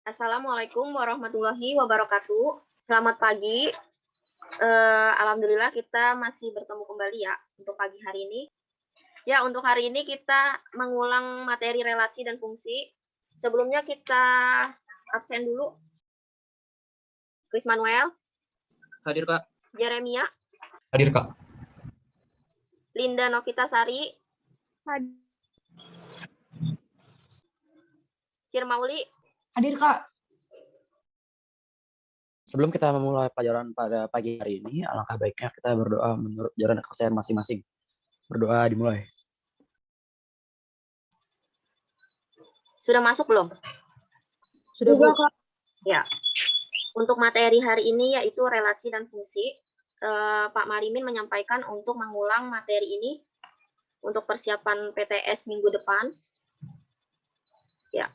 Assalamualaikum warahmatullahi wabarakatuh. Selamat pagi. Alhamdulillah kita masih bertemu kembali ya untuk pagi hari ini. Ya, untuk hari ini kita mengulang materi relasi dan fungsi. Sebelumnya kita absen dulu. Chris Manuel, Hadir, Kak. Jeremia, Hadir, Kak. Linda Novita Sari, Firmauli. Hadir, Kak. Sebelum kita memulai pelajaran pada pagi hari ini, alangkah baiknya kita berdoa menurut jalan kepercayaan masing-masing. Berdoa dimulai. Sudah masuk belum? Sudah, Bu. Kak. Ya. Untuk materi hari ini yaitu relasi dan fungsi. Pak Marimin menyampaikan untuk mengulang materi ini untuk persiapan PTS minggu depan. Ya.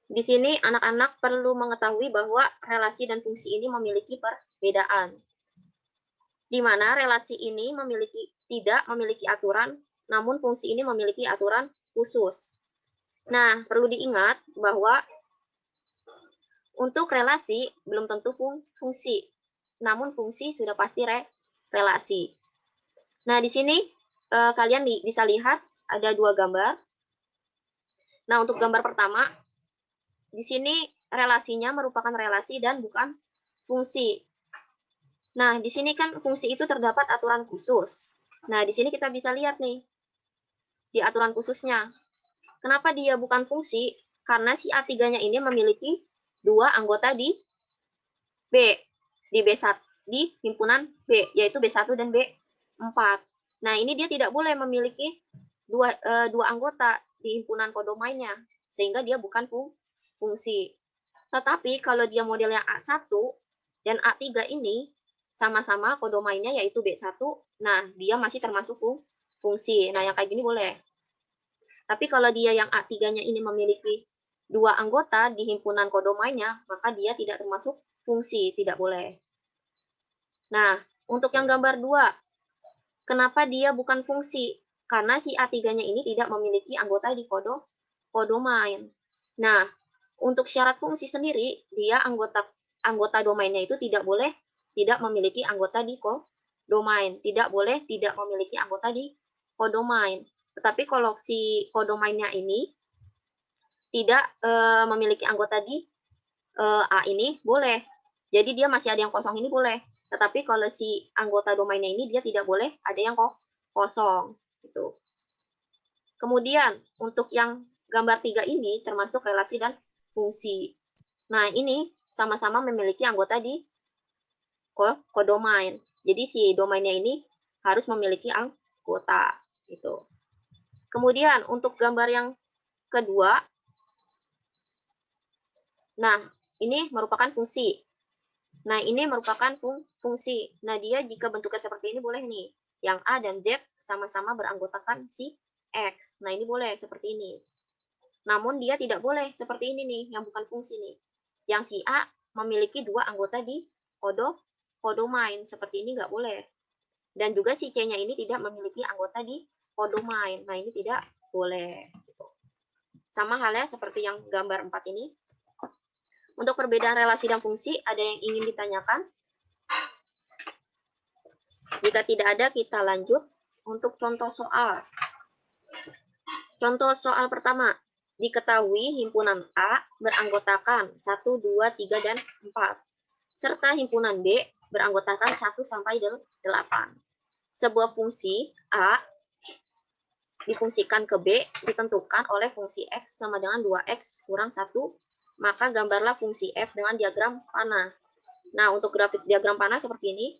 Di sini anak-anak perlu mengetahui bahwa relasi dan fungsi ini memiliki perbedaan. Di mana relasi ini tidak memiliki aturan, namun fungsi ini memiliki aturan khusus. Nah, perlu diingat bahwa untuk relasi belum tentu fungsi, namun fungsi sudah pasti relasi. Nah, di sini kalian bisa lihat ada dua gambar. Nah, untuk gambar pertama, di sini relasinya merupakan relasi dan bukan fungsi. Nah, di sini kan fungsi itu terdapat aturan khusus. Nah, di sini kita bisa lihat nih, di aturan khususnya. Kenapa dia bukan fungsi? Karena si A3-nya ini memiliki dua anggota di B, di himpunan B, yaitu B1 dan B4. Nah, ini dia tidak boleh memiliki dua anggota di himpunan kodomainnya, sehingga dia bukan fungsi. Tetapi kalau dia modelnya A1 dan A3 ini sama-sama kodomainnya yaitu B1, nah dia masih termasuk fungsi. Nah, yang kayak gini boleh. Tapi kalau dia yang A3-nya ini memiliki dua anggota di himpunan kodomainnya, maka dia tidak termasuk fungsi, tidak boleh. Nah, untuk yang gambar 2, kenapa dia bukan fungsi? Karena si A3-nya ini tidak memiliki anggota di kodomain. Nah, untuk syarat fungsi sendiri, dia anggota domainnya itu tidak boleh tidak memiliki anggota di kodomain. Tidak boleh tidak memiliki anggota di kodomain. Tetapi kalau si kodomainnya ini tidak memiliki anggota di A ini, boleh. Jadi dia masih ada yang kosong ini boleh. Tetapi kalau si anggota domainnya ini dia tidak boleh ada yang kosong. Gitu. Kemudian untuk yang gambar 3 ini termasuk relasi dan fungsi. Nah, ini sama-sama memiliki anggota di kodomain. Jadi si domainnya ini harus memiliki anggota. Gitu. Kemudian untuk gambar yang kedua, nah ini merupakan fungsi. Nah, ini merupakan fungsi. Nah, dia jika bentuknya seperti ini boleh nih. Yang A dan Z sama-sama beranggotakan si X. Nah, ini boleh seperti ini. Namun, dia tidak boleh seperti ini nih, yang bukan fungsi nih. Yang si A memiliki dua anggota di kodomain. Seperti ini nggak boleh. Dan juga si C-nya ini tidak memiliki anggota di kodomain. Nah, ini tidak boleh. Sama halnya seperti yang gambar 4 ini. Untuk perbedaan relasi dan fungsi, ada yang ingin ditanyakan? Jika tidak ada, kita lanjut untuk contoh soal. Contoh soal pertama. Diketahui himpunan A beranggotakan 1, 2, 3, dan 4. Serta himpunan B beranggotakan 1 sampai 8. Sebuah fungsi A difungsikan ke B ditentukan oleh fungsi X sama dengan 2X kurang 1, maka gambarlah fungsi F dengan diagram panah. Nah, untuk grafik diagram panah seperti ini,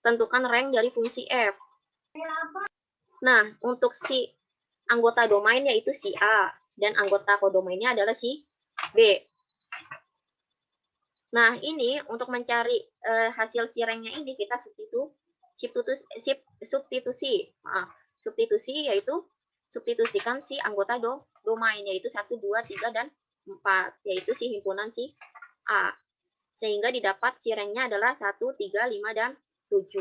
tentukan rank dari fungsi F. Nah, untuk si anggota domain yaitu si A, dan anggota kodomainnya adalah si B. Nah, ini untuk mencari hasil si ranknya ini kita substitusi yaitu substitusikan si anggota domain yaitu 1, 2, 3, dan 4, yaitu si himpunan si A. Sehingga didapat si ranknya adalah 1, 3, 5, dan 7.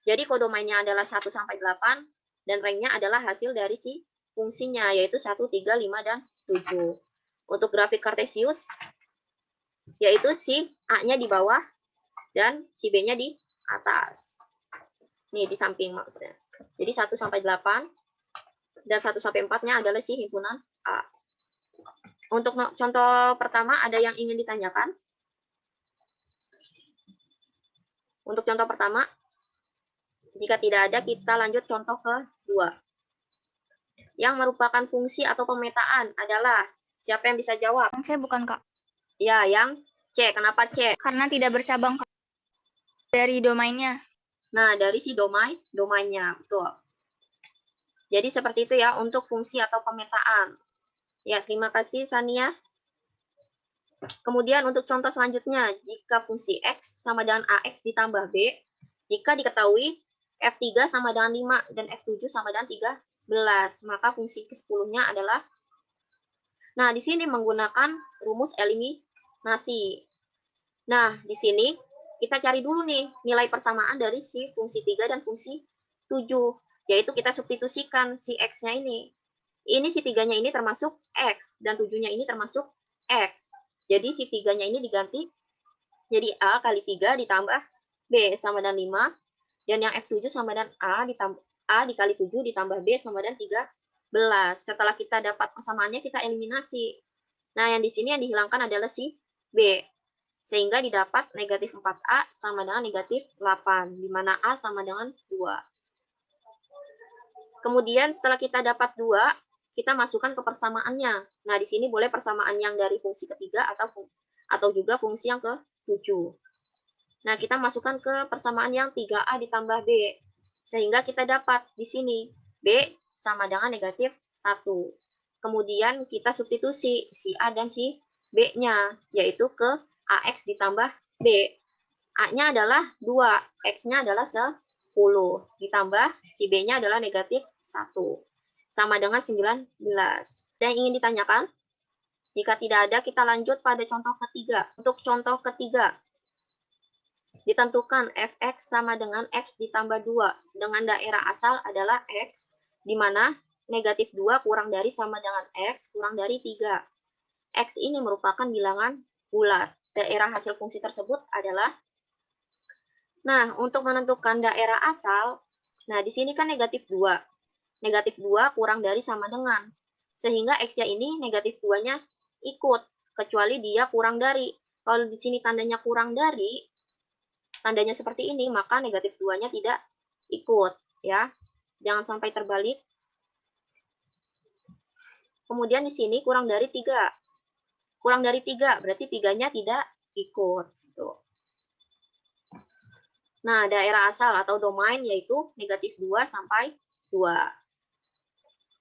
Jadi kodomainnya adalah 1 sampai 8 dan ranknya adalah hasil dari si fungsinya, yaitu 1, 3, 5, dan 7. Untuk grafik Kartesius, yaitu si A-nya di bawah dan si B-nya di atas. Nih, di samping maksudnya. Jadi 1 sampai 8 dan 1 sampai 4-nya adalah si himpunan A. Untuk contoh pertama, ada yang ingin ditanyakan? Untuk contoh pertama, jika tidak ada, kita lanjut contoh kedua. Yang merupakan fungsi atau pemetaan adalah, siapa yang bisa jawab? Yang C bukan, Kak. Ya, yang C. Kenapa C? Karena tidak bercabang, Kak, dari domainnya. Nah, dari si domainnya, betul. Jadi seperti itu ya untuk fungsi atau pemetaan. Ya, terima kasih Sania. Kemudian untuk contoh selanjutnya, jika fungsi X sama dengan AX ditambah B, jika diketahui F3 sama dengan 5 dan F7 sama dengan 13, maka fungsi ke-10-nya adalah, nah di sini menggunakan rumus eliminasi. Nah, di sini kita cari dulu nih nilai persamaan dari si fungsi 3 dan fungsi 7, yaitu kita substitusikan si X-nya ini. Ini si 3-nya ini termasuk X, dan 7-nya ini termasuk X. Jadi si 3-nya ini diganti jadi A kali 3 ditambah B sama dengan 5. Dan yang F7 sama dengan A dikali 7 ditambah B sama dengan 13. Setelah kita dapat persamaannya, kita eliminasi. Nah, yang di sini yang dihilangkan adalah si B. Sehingga didapat negatif 4A sama dengan negatif 8. Di mana A sama dengan 2. Kemudian setelah kita dapat 2, kita masukkan ke persamaannya. Nah, di sini boleh persamaan yang dari fungsi ketiga atau juga fungsi yang ke-7. Nah, kita masukkan ke persamaan yang 3A ditambah B. Sehingga kita dapat di sini B sama dengan negatif 1. Kemudian kita substitusi si A dan si B-nya, yaitu ke AX ditambah B. A-nya adalah 2, X-nya adalah 10, ditambah si B-nya adalah negatif 1. Sama dengan 19. Dan ingin ditanyakan? Jika tidak ada, kita lanjut pada contoh ketiga. Untuk contoh ketiga, ditentukan fx sama dengan x ditambah 2 dengan daerah asal adalah x, di mana negatif 2 kurang dari sama dengan x kurang dari 3. X ini merupakan bilangan bulat. Daerah hasil fungsi tersebut adalah, nah, untuk menentukan daerah asal, nah, di sini kan negatif 2. Negatif 2 kurang dari sama dengan. Sehingga X-nya ini negatif 2-nya ikut, kecuali dia kurang dari. Kalau di sini tandanya kurang dari, tandanya seperti ini, maka negatif 2-nya tidak ikut. Ya, jangan sampai terbalik. Kemudian di sini kurang dari 3. Kurang dari 3, berarti 3-nya tidak ikut. Tuh. Nah, daerah asal atau domain yaitu negatif 2 sampai 2.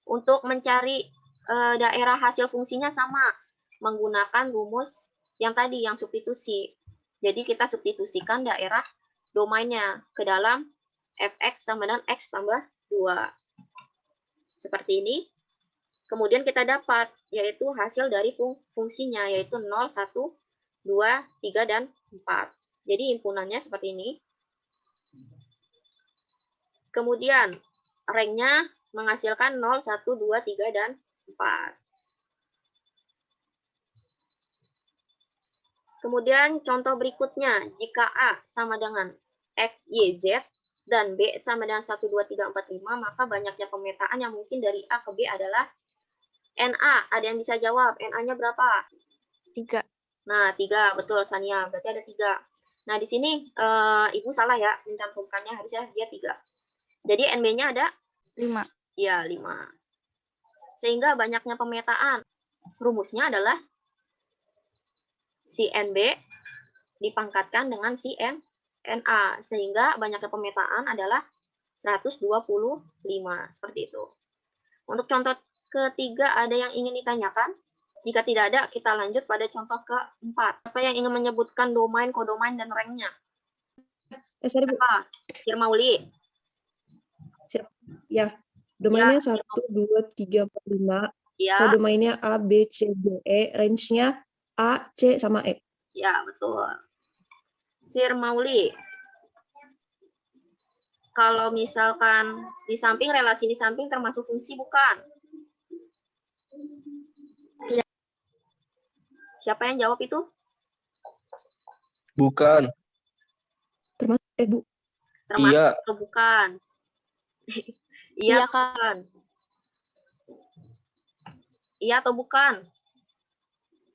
Untuk mencari daerah hasil fungsinya sama, menggunakan rumus yang tadi, yang substitusi. Jadi kita substitusikan daerah domainnya ke dalam fx sama dengan x tambah 2. Seperti ini. Kemudian kita dapat, yaitu hasil dari fungsinya, yaitu 0, 1, 2, 3, dan 4. Jadi himpunannya seperti ini. Kemudian rank-nya menghasilkan 0, 1, 2, 3, dan 4. Kemudian contoh berikutnya, jika A sama dengan X, Y, Z, dan B sama dengan 1, 2, 3, 4, 5, maka banyaknya pemetaan yang mungkin dari A ke B adalah NA. Ada yang bisa jawab, NA-nya berapa? 3. Nah, 3, betul Sania, berarti ada 3. Nah, di sini Ibu salah ya, mencantumkannya harusnya dia 3. Jadi NB-nya ada 5. Ya, 5. Sehingga banyaknya pemetaan. Rumusnya adalah si NB dipangkatkan dengan si NA. Sehingga banyaknya pemetaan adalah 125. Seperti itu. Untuk contoh ketiga, ada yang ingin ditanyakan? Jika tidak ada, kita lanjut pada contoh keempat. Apa yang ingin menyebutkan domain, kodomain, dan rank-nya? Sorry, Bu. Firmauli. Ya, domainnya 1, 2, 3, 4, 5. Ya. Kodomainnya A, B, C, D, E. Range-nya A, C, sama E. Ya, betul. Sir Mauli. Kalau misalkan di samping, relasi di samping termasuk fungsi bukan? Iya. Siapa yang jawab itu? Bukan. Termasuk Bu. Termasuk Iya. atau bukan? Iya, Iya, Kak. bukan. Iya atau bukan?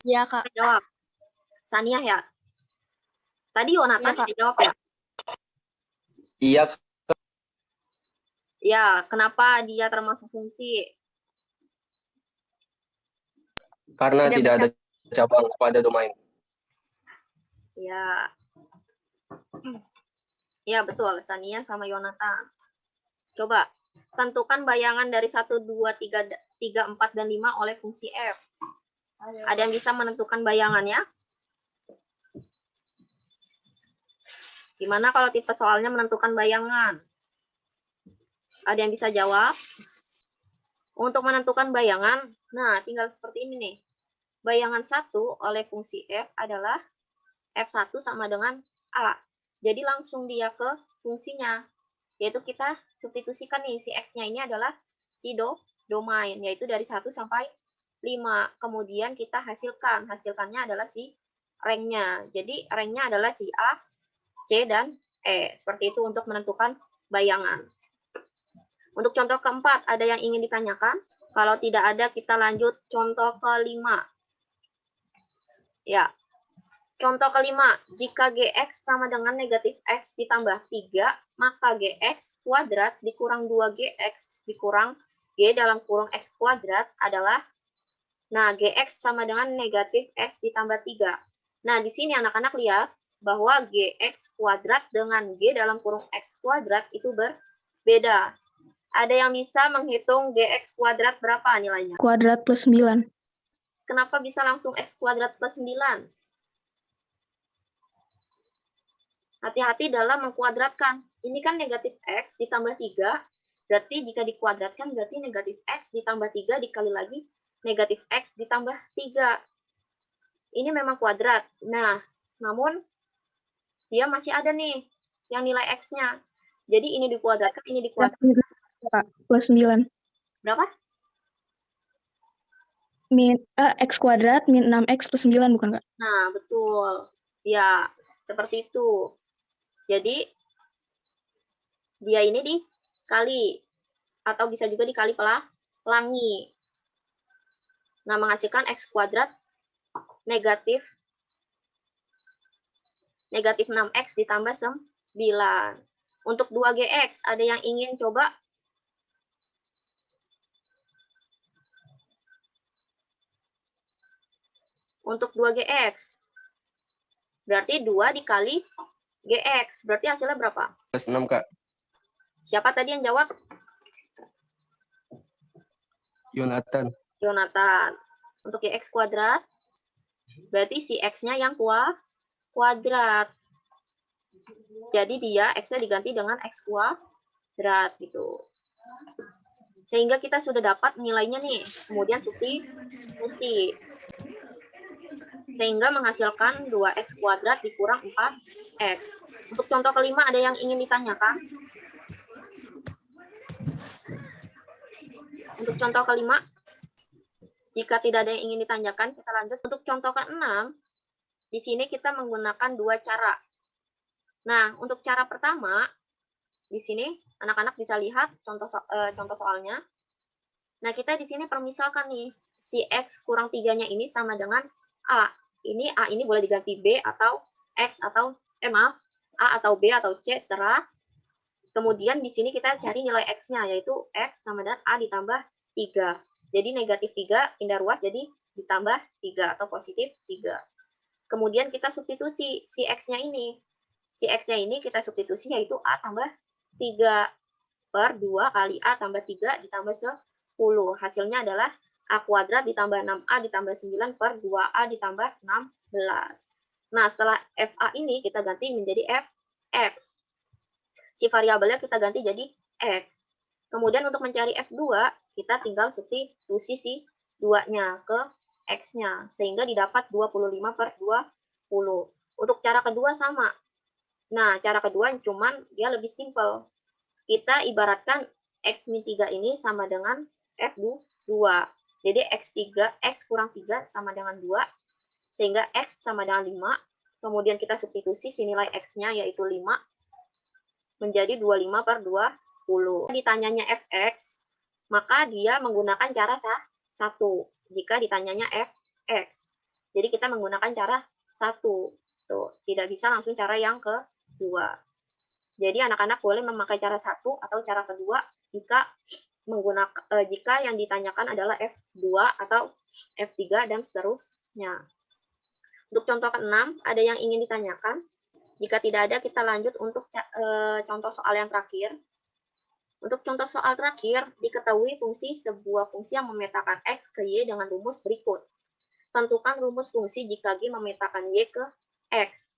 Iya, Kak. Jawab. Sania ya? Tadi Yonatan Iya, Kak. yang jawab ya? Iya. Ya, kenapa dia termasuk fungsi? Karena Tidak tidak bisa. ada cabang pada domain. Ya. Ya, betul. Sania sama Yonatan. Coba, tentukan bayangan dari 1, 2, 3, 4, dan 5 oleh fungsi F. Ada yang bisa menentukan bayangannya? Gimana kalau tipe soalnya menentukan bayangan? Ada yang bisa jawab? Untuk menentukan bayangan, nah tinggal seperti ini nih. Bayangan 1 oleh fungsi F adalah F1 sama dengan A. Jadi langsung dia ke fungsinya. Yaitu kita substitusikan nih, si X-nya ini adalah si domain, yaitu dari 1 sampai 5. Kemudian kita hasilkan. Hasilkannya adalah si rank-nya. Jadi rank-nya adalah si A, C, dan E. Seperti itu untuk menentukan bayangan. Untuk contoh keempat, ada yang ingin ditanyakan? Kalau tidak ada, kita lanjut contoh kelima. Ya, contoh kelima, jika Gx sama dengan negatif X ditambah 3, maka Gx kuadrat dikurang 2Gx dikurang G dalam kurung X kuadrat adalah, nah Gx sama dengan negatif X ditambah 3. Nah, di sini anak-anak lihat bahwa Gx kuadrat dengan G dalam kurung X kuadrat itu berbeda. Ada yang bisa menghitung Gx kuadrat berapa nilainya? Kuadrat plus 9. Kenapa bisa langsung X kuadrat plus 9? Hati-hati dalam mengkuadratkan. Ini kan negatif X ditambah 3, berarti jika dikuadratkan berarti negatif X ditambah 3 dikali lagi negatif X ditambah 3. Ini memang kuadrat. Nah, namun dia masih ada nih yang nilai X-nya. Jadi ini dikuadratkan, ini dikuadratkan. Plus 9. Berapa? X kuadrat min 6X plus 9 bukan, Kak? Nah, betul. Ya, seperti itu. Jadi, dia ini dikali. Atau bisa juga dikali pelangi. Nah, menghasilkan X kuadrat negatif 6X ditambah 9. Untuk 2Gx, ada yang ingin coba? Untuk 2Gx. Berarti 2 dikali Gx. Berarti hasilnya berapa? Plus 6, Kak. Siapa tadi yang jawab? Yonatan. Yonatan. Untuk Gx kuadrat, berarti si X-nya yang kuadrat. Jadi dia X-nya diganti dengan X kuadrat gitu. Sehingga kita sudah dapat nilainya nih. Kemudian substitusi. Sehingga menghasilkan 2X kuadrat dikurang 4X. Untuk contoh kelima, ada yang ingin ditanyakan? Untuk contoh kelima, jika tidak ada yang ingin ditanyakan, kita lanjut. Untuk contoh keenam, di sini kita menggunakan 2 cara. Nah, untuk cara pertama, di sini anak-anak bisa lihat contoh soalnya. Nah, kita di sini permisalkan nih, si X kurang 3-nya ini sama dengan A. Ini A ini boleh diganti B atau X atau A atau B atau C, seterah. Kemudian di sini kita cari nilai X-nya, yaitu X sama dengan A ditambah 3. Jadi negatif 3 pindah ruas jadi ditambah 3 atau positif 3. Kemudian kita substitusi si X-nya ini. Si X-nya ini kita substitusi yaitu A tambah 3 per 2 kali A tambah 3 ditambah 10. Hasilnya adalah A kuadrat ditambah 6A ditambah 9 per 2A ditambah 16. Nah, setelah FA ini kita ganti menjadi FX. Si variabelnya kita ganti jadi X. Kemudian untuk mencari F2, kita tinggal substitusi si 2-nya ke X-nya. Sehingga didapat 25 per 20. Untuk cara kedua sama. Nah, cara kedua cuman dia lebih simpel. Kita ibaratkan X-3 ini sama dengan F2. Jadi X kurang 3 sama dengan 2, sehingga X sama dengan 5. Kemudian kita substitusi si nilai X-nya yaitu 5, menjadi 25 per 20. Ditanyanya Fx, maka dia menggunakan cara 1. Jika ditanyanya Fx. Jadi kita menggunakan cara 1. Tuh, tidak bisa langsung cara yang kedua. Jadi anak-anak boleh memakai cara 1 atau cara kedua jika yang ditanyakan adalah F2 atau F3 dan seterusnya. Untuk contoh ke-6, ada yang ingin ditanyakan? Jika tidak ada, kita lanjut untuk contoh soal yang terakhir. Untuk contoh soal terakhir, diketahui fungsi sebuah fungsi yang memetakan X ke Y dengan rumus berikut. Tentukan rumus fungsi jika G memetakan Y ke X.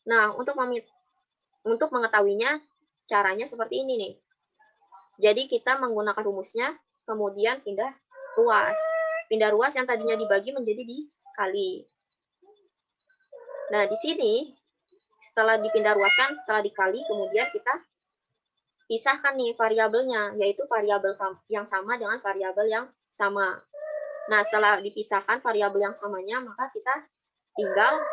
Nah, untuk mengetahuinya, caranya seperti ini nih. Jadi kita menggunakan rumusnya, kemudian pindah ruas. Pindah ruas yang tadinya dibagi menjadi dikali. Nah, di sini, setelah dipindah ruaskan, setelah dikali, kemudian kita pisahkan nih variabelnya, yaitu variabel yang sama dengan variabel yang sama. Nah, setelah dipisahkan variabel yang samanya, maka kita tinggal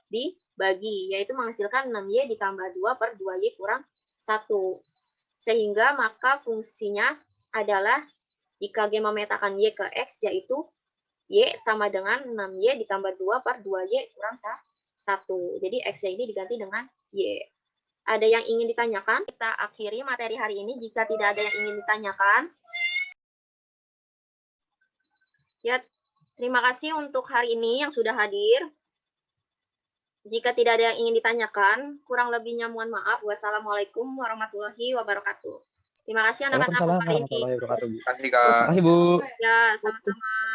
dibagi, yaitu menghasilkan 6Y ditambah 2 per 2Y kurang 1. Sehingga maka fungsinya adalah jika G memetakan Y ke X, yaitu Y sama dengan 6Y ditambah 2 per 2Y kurang 1. Jadi X-nya ini diganti dengan Y. Ada yang ingin ditanyakan? Kita akhiri materi hari ini jika tidak ada yang ingin ditanyakan. Ya, terima kasih untuk hari ini yang sudah hadir. Jika tidak ada yang ingin ditanyakan, kurang lebihnya mohon maaf. Wassalamualaikum warahmatullahi wabarakatuh. Terima kasih anak-anak Waalaikumsalam hari ini. warahmatullahi wabarakatuh. Terima kasih, Kak. Terima kasih, Bu. Ya, sama-sama.